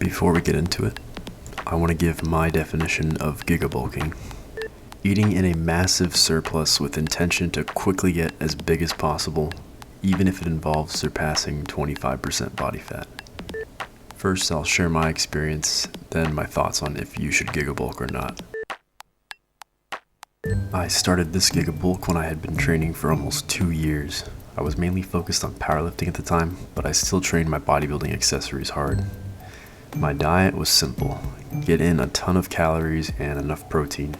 Before we get into it, I want to give my definition of gigabulking. Eating in a massive surplus with intention to quickly get as big as possible, even if it involves surpassing 25% body fat. First, I'll share my experience, then my thoughts on if you should gigabulk or not. I started this gigabulk when I had been training for almost 2 years. I was mainly focused on powerlifting at the time, but I still trained my bodybuilding accessories hard. My diet was simple: get in a ton of calories and enough protein.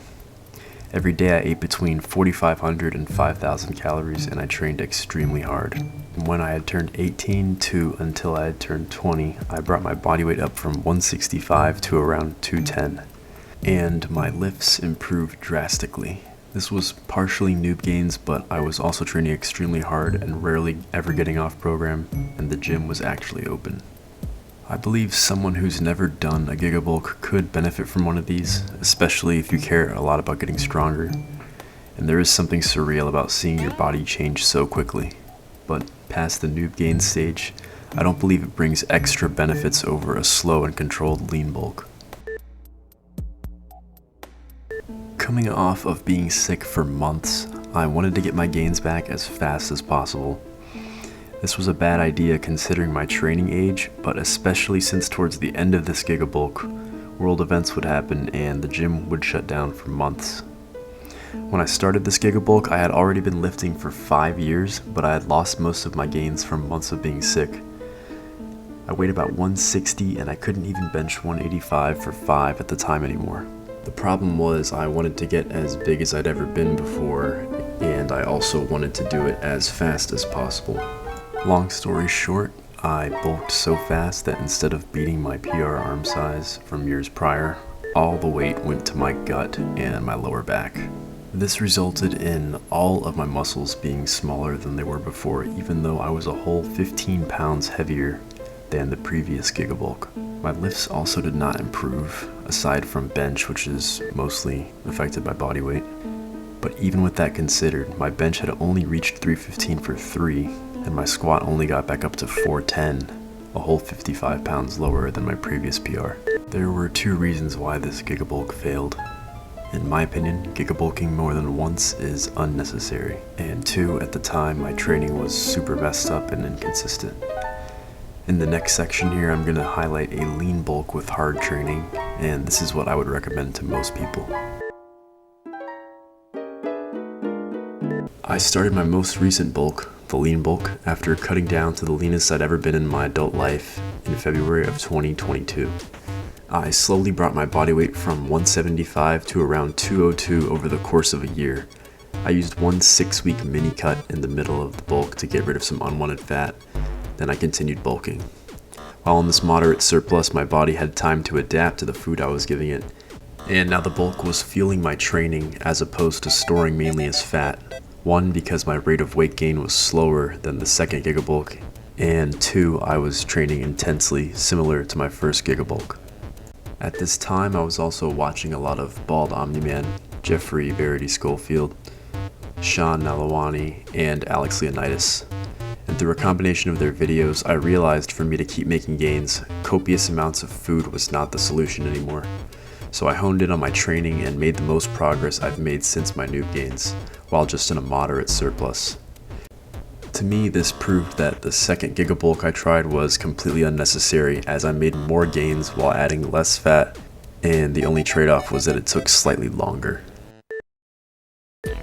Every day I ate between 4,500 and 5,000 calories, and I trained extremely hard. When I had turned 18 to until I had turned 20, I brought my body weight up from 165 to around 210, and my lifts improved drastically. This was partially noob gains, but I was also training extremely hard and rarely ever getting off program, and the gym was actually open. I believe someone who's never done a gigabulk could benefit from one of these, especially if you care a lot about getting stronger. And there is something surreal about seeing your body change so quickly. But past the noob gain stage, I don't believe it brings extra benefits over a slow and controlled lean bulk. Coming off of being sick for months, I wanted to get my gains back as fast as possible. This was a bad idea considering my training age, but especially since towards the end of this gigabulk, world events would happen and the gym would shut down for months. When I started this gigabulk, I had already been lifting for 5 years, but I had lost most of my gains from months of being sick. I weighed about 160 and I couldn't even bench 185 for 5 at the time anymore. The problem was I wanted to get as big as I'd ever been before, and I also wanted to do it as fast as possible. Long story short, I bulked so fast that instead of beating my PR arm size from years prior, all the weight went to my gut and my lower back. This resulted in all of my muscles being smaller than they were before, even though I was a whole 15 pounds heavier than the previous gigabulk. My lifts also did not improve, aside from bench, which is mostly affected by body weight. But even with that considered, my bench had only reached 315 for 3, and my squat only got back up to 410, a whole 55 pounds lower than my previous PR. There were 2 reasons why this gigabulk failed. In my opinion, gigabulking more than once is unnecessary, and 2, at the time my training was super messed up and inconsistent. In the next section here, I'm going to highlight a lean bulk with hard training, and this is what I would recommend to most people. I started my most recent bulk, the lean bulk, after cutting down to the leanest I'd ever been in my adult life in February of 2022. I slowly brought my body weight from 175 to around 202 over the course of a year. I used one 6-week mini cut in the middle of the bulk to get rid of some unwanted fat, then I continued bulking. While in this moderate surplus, my body had time to adapt to the food I was giving it, and now the bulk was fueling my training as opposed to storing mainly as fat. 1, because my rate of weight gain was slower than the second gigabulk, and 2, I was training intensely, similar to my first gigabulk. At this time, I was also watching a lot of Bald Omni-Man, Jeffrey Verity Schofield, Sean Nalawani, and Alex Leonidas. And through a combination of their videos, I realized for me to keep making gains, copious amounts of food was not the solution anymore. So I honed in on my training and made the most progress I've made since my noob gains, while just in a moderate surplus. To me, this proved that the second gigabulk I tried was completely unnecessary, as I made more gains while adding less fat, and the only trade-off was that it took slightly longer.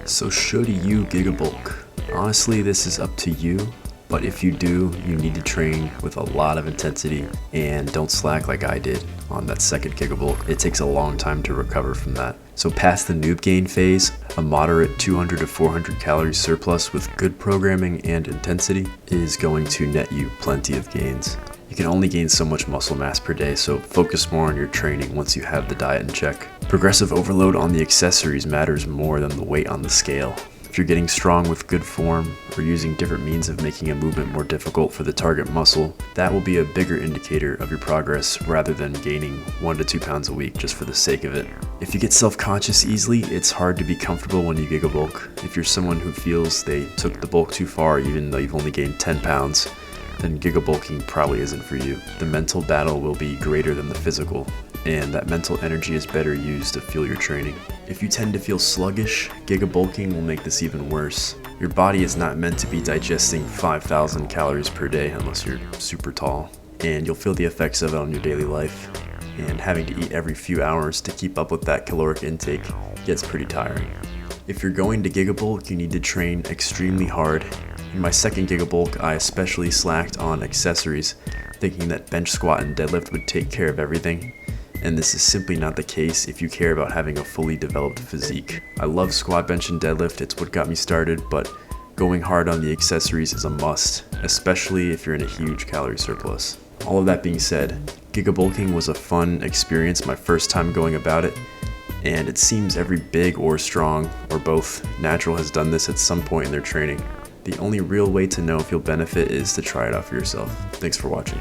So should you gigabulk? Honestly, this is up to you. But if you do, you need to train with a lot of intensity and don't slack like I did on that second gigabulk. It takes a long time to recover from that. So past the noob gain phase, a moderate 200 to 400 calories surplus with good programming and intensity is going to net you plenty of gains. You can only gain so much muscle mass per day, so focus more on your training once you have the diet in check. Progressive overload on the accessories matters more than the weight on the scale. If you're getting strong with good form or using different means of making a movement more difficult for the target muscle, that will be a bigger indicator of your progress rather than gaining 1 to 2 pounds a week just for the sake of it. If you get self-conscious easily, it's hard to be comfortable when you gigabulk. If you're someone who feels they took the bulk too far even though you've only gained 10 pounds, then gigabulking probably isn't for you. The mental battle will be greater than the physical, and that mental energy is better used to fuel your training. If you tend to feel sluggish, gigabulking will make this even worse. Your body is not meant to be digesting 5,000 calories per day unless you're super tall, and you'll feel the effects of it on your daily life. And having to eat every few hours to keep up with that caloric intake gets pretty tiring. If you're going to gigabulk, you need to train extremely hard. In my second gigabulk, I especially slacked on accessories, thinking that bench squat and deadlift would take care of everything. And this is simply not the case if you care about having a fully developed physique. I love squat, bench, and deadlift, it's what got me started, but going hard on the accessories is a must, especially if you're in a huge calorie surplus. All of that being said, gigabulking was a fun experience my first time going about it, and it seems every big or strong, or both, natural has done this at some point in their training. The only real way to know if you'll benefit is to try it out for yourself. Thanks for watching.